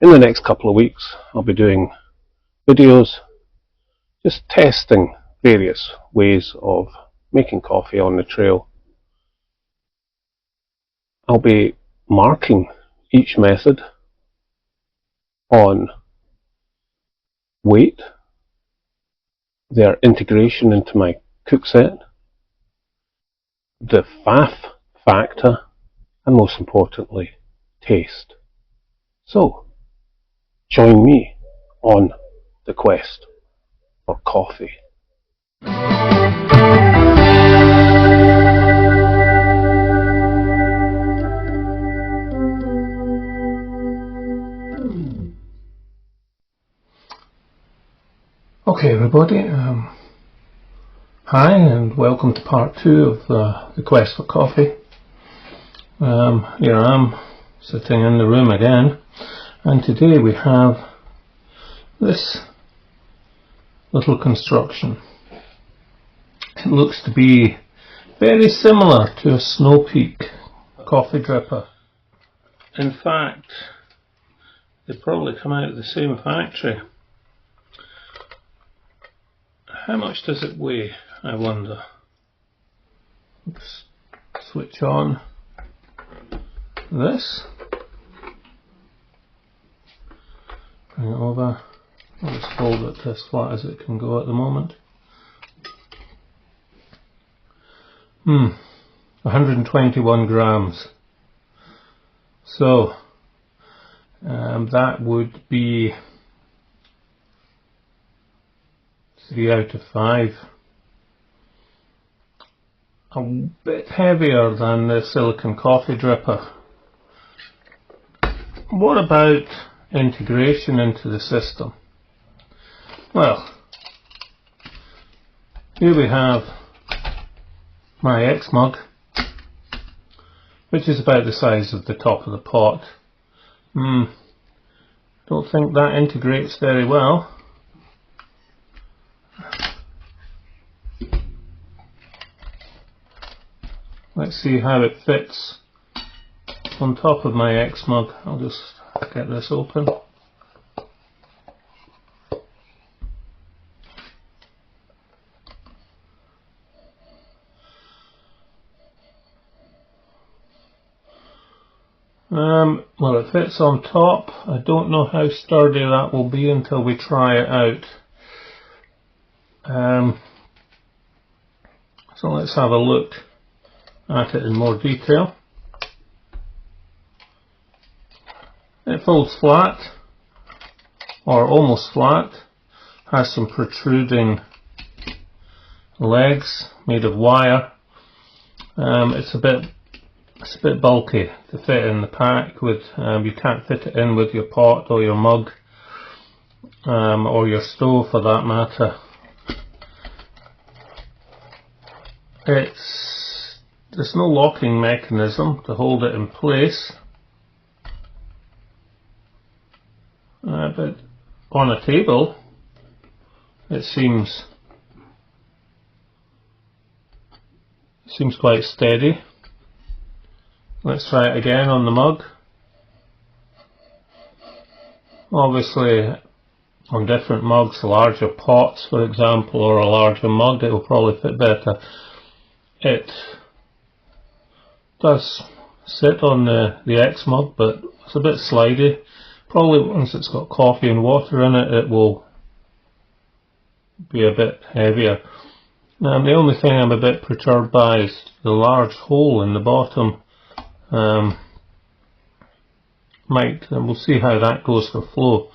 In the next couple of weeks, I'll be doing videos just testing various ways of making coffee on the trail. I'll be marking each method on weight, their integration into my cook set, the faff factor, and most importantly, taste. So, join me on the quest for coffee. Okay everybody, hi and welcome to part 2 of the quest for coffee. Here I am sitting in the room again, and today we have this little construction. It looks to be very similar to a Snow Peak coffee dripper. In fact, they probably come out of the same factory. How much does it weigh, I wonder? Let's switch on this. Bring it over. I'll just hold it as flat as it can go at the moment. 121 grams. So, that would be 3 out of 5. A bit heavier than the silicone coffee dripper. What about integration into the system? Well, here we have my X mug, which is about the size of the top of the pot. Don't think that integrates very well. Let's see how it fits on top of my X mug. I'll just get this open. Well, it fits on top. I don't know how sturdy that will be until we try it out. So let's have a look at it in more detail. It folds flat, or almost flat, has some protruding legs made of wire. It's a bit bulky to fit in the pack. With you can't fit it in with your pot or your mug, or your stove for that matter. There's no locking mechanism to hold it in place, but on a table it seems quite steady. Let's try it again on the mug. Obviously on different mugs, larger pots for example, or a larger mug, it will probably fit better. It does sit on the X mug, but it's a bit slidey. Probably once it's got coffee and water in it, it will be a bit heavier. The only thing I'm a bit perturbed by is the large hole in the bottom. And we'll see how that goes for flow.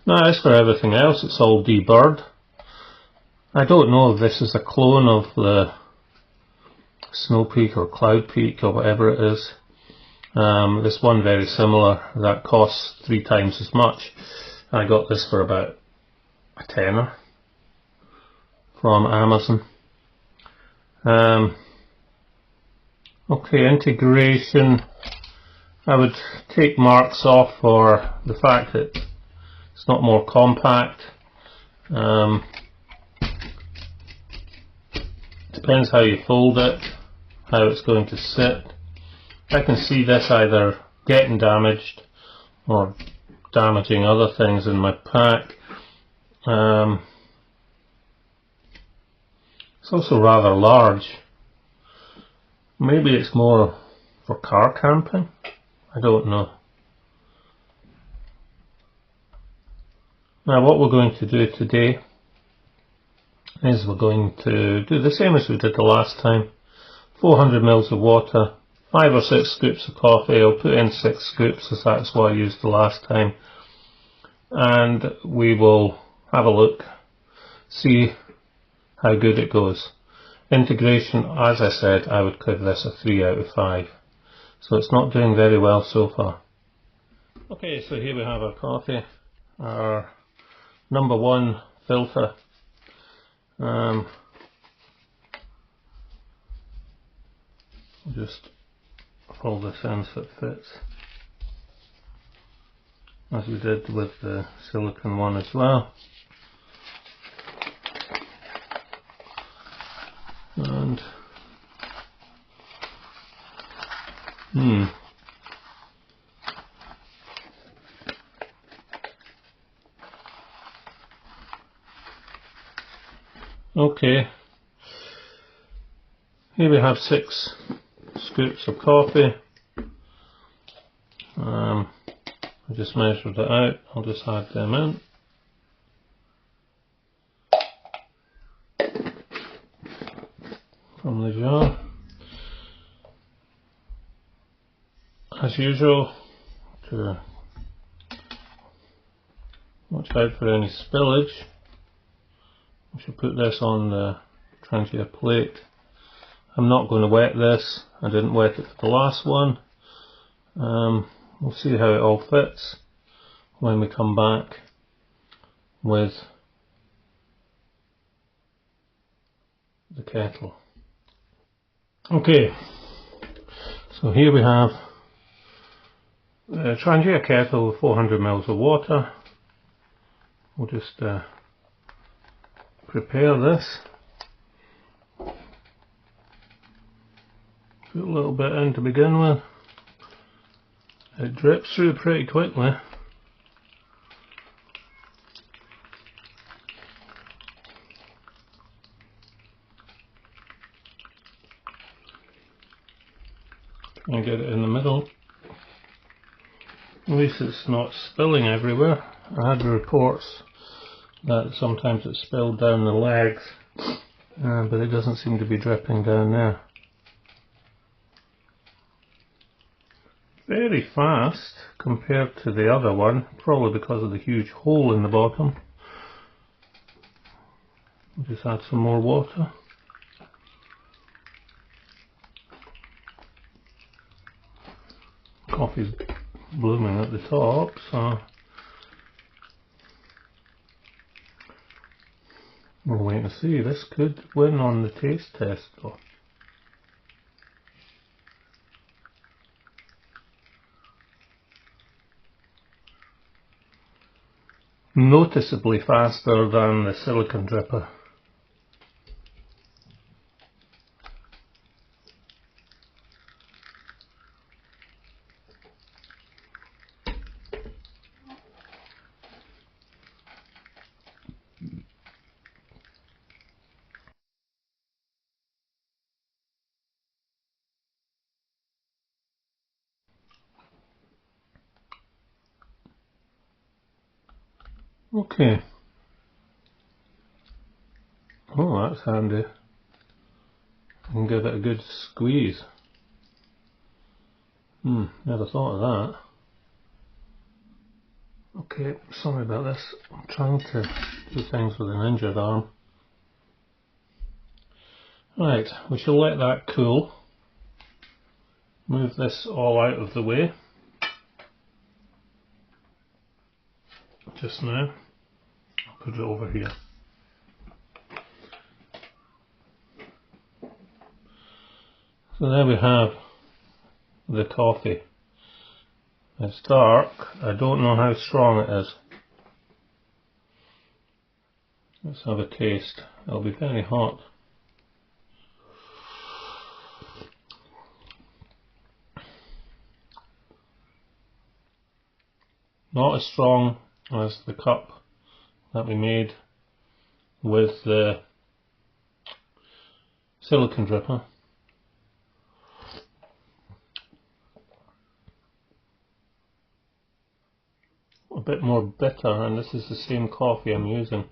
Now, as for everything else, it's all deburred. I don't know if this is a clone of the Snow Peak or Cloud Peak or whatever it is. This one very similar, that costs 3 times as much. I got this for about a tenner from Amazon. Okay, integration. I would take marks off for the fact that it's not more compact. Depends how you fold it, how it's going to sit. I can see this either getting damaged or damaging other things in my pack. It's also rather large. Maybe it's more for car camping? I don't know. Now what we're going to do today is we're going to do the same as we did the last time. 400 mils of water, 5 or 6 scoops of coffee. I'll put in 6 scoops as that's what I used the last time. And we will have a look, see how good it goes. Integration, as I said, I would give this a 3 out of 5. So it's not doing very well so far. Okay, so here we have our coffee, our number 1 filter. Just pull this in so it fits, as we did with the silicone one as well. And okay, here we have 6 scoops of coffee. I just measured it out, I'll just add them in. From the jar. As usual, to watch out for any spillage, I should put this on the Trangia plate. I'm not going to wet this, I didn't wet it for the last one. We'll see how it all fits when we come back with the kettle. Okay, so here we have a Trangia kettle with 400 mils of water. We'll just prepare this. Put a little bit in to begin with. It drips through pretty quickly. Try and get it in the middle. At least it's not spilling everywhere. I had reports that sometimes it spilled down the legs, but it doesn't seem to be dripping down there. Very fast compared to the other one, probably because of the huge hole in the bottom. I'll just add some more water. Coffee's blooming at the top, so we'll wait and see. This could win on the taste test though. Noticeably faster than the silicone dripper. Okay. Oh, that's handy. I can give it a good squeeze. Never thought of that. Okay, sorry about this. I'm trying to do things with an injured arm. Right, we shall let that cool. Move this all out of the way. Just now. I'll put it over here. So there we have the coffee. It's dark. I don't know how strong it is. Let's have a taste. It'll be very hot. Not as strong as the cup that we made with the silicone dripper. A bit more bitter, and this is the same coffee I'm using.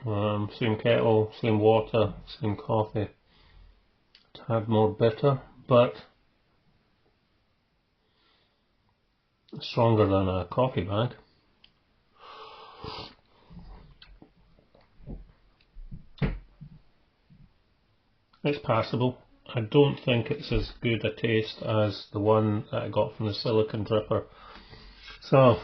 Same kettle, same water, same coffee. A tad more bitter, but stronger than a coffee bag. It's passable. I don't think it's as good a taste as the one that I got from the silicone dripper. So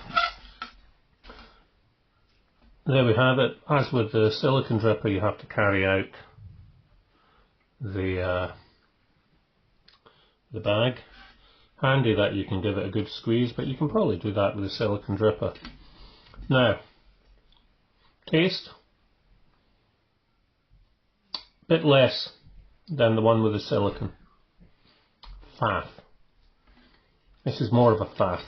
there we have it. As with the silicone dripper, you have to carry out the bag. Handy that you can give it a good squeeze, but you can probably do that with the silicone dripper. Now, taste, bit less than the one with the silicone. Faff. This is more of a faff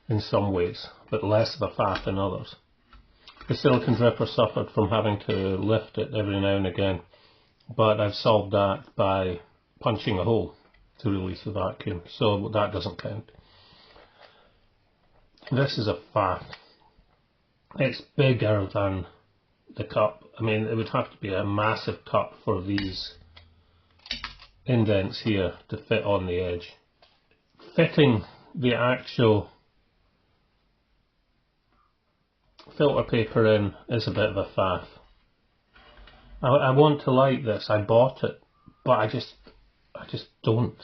in some ways, but less of a faff in others. The silicone dripper suffered from having to lift it every now and again, but I've solved that by punching a hole to release the vacuum, so that doesn't count. This is a faff. It's bigger than the cup. I mean, it would have to be a massive cup for these indents here to fit on the edge. Fitting the actual filter paper in is a bit of a faff. I want to like this. I bought it, but I just don't.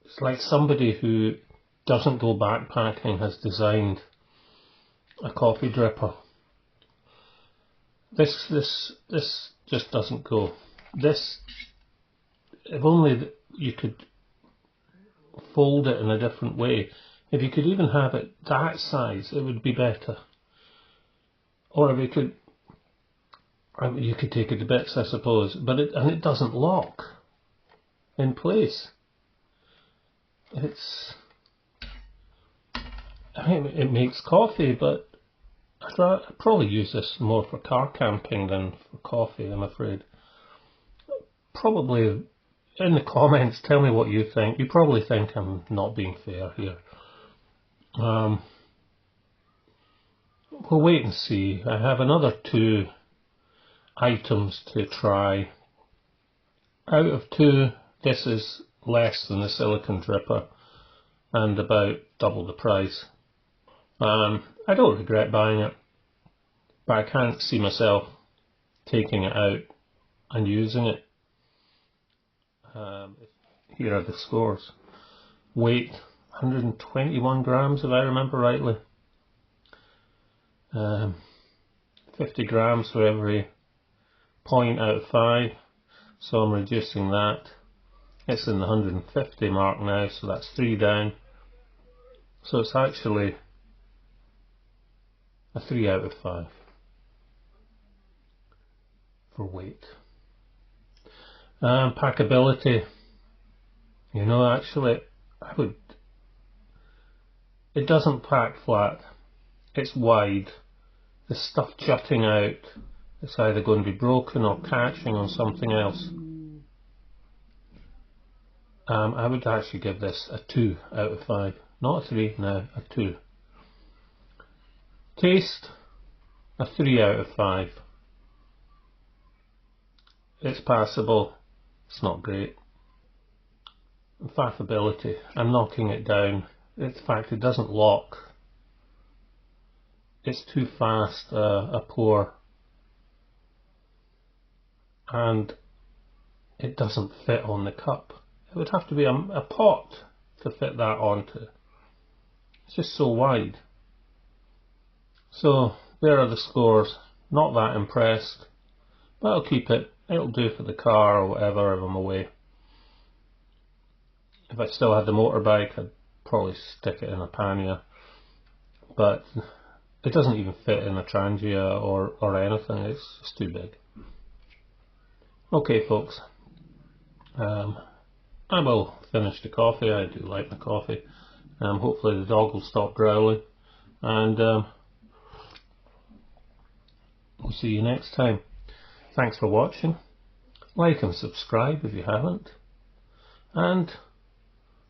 It's like somebody who doesn't go backpacking has designed a coffee dripper. This just doesn't go. This, if only you could fold it in a different way. If you could even have it that size, it would be better. Or if you could, I mean, you could take it to bits, I suppose, but it doesn't lock in place. I mean, it makes coffee, but I'd probably use this more for car camping than for coffee, I'm afraid. Probably in the comments, tell me what you think. You probably think I'm not being fair here. We'll wait and see. I have another 2 items to try. Out of 2, this is less than the silicone dripper and about double the price. I don't regret buying it, but I can't see myself taking it out and using it. Here are the scores. Weight, 121 grams if I remember rightly. 50 grams for every point out of 5, so I'm reducing that. It's in the 150 mark now, so that's 3 down. So it's actually a 3 out of 5 for weight. Packability, you know, actually it doesn't pack flat. It's wide. The stuff jutting out, it's either going to be broken or catching on something else. I would actually give this a 2 out of 5. Not a 3, no, a 2. Taste, a 3 out of 5. It's passable, it's not great. Faffability, I'm knocking it down. In fact, it doesn't lock. It's too fast a pour, and it doesn't fit on the cup. It would have to be a pot to fit that onto. It's just so wide. So there are the scores. Not that impressed, but I'll keep it. It'll do for the car or whatever if I'm away. If I still had the motorbike, I'd probably stick it in a pannier, but it doesn't even fit in a Trangia or anything. It's too big. Okay folks, I will finish the coffee. I do like my coffee. Hopefully the dog will stop growling, and we'll see you next time. Thanks for watching. Like and subscribe if you haven't, and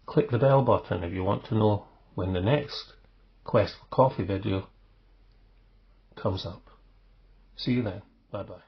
click the bell button if you want to know when the next Quest for Coffee video comes up. See you then. Bye bye.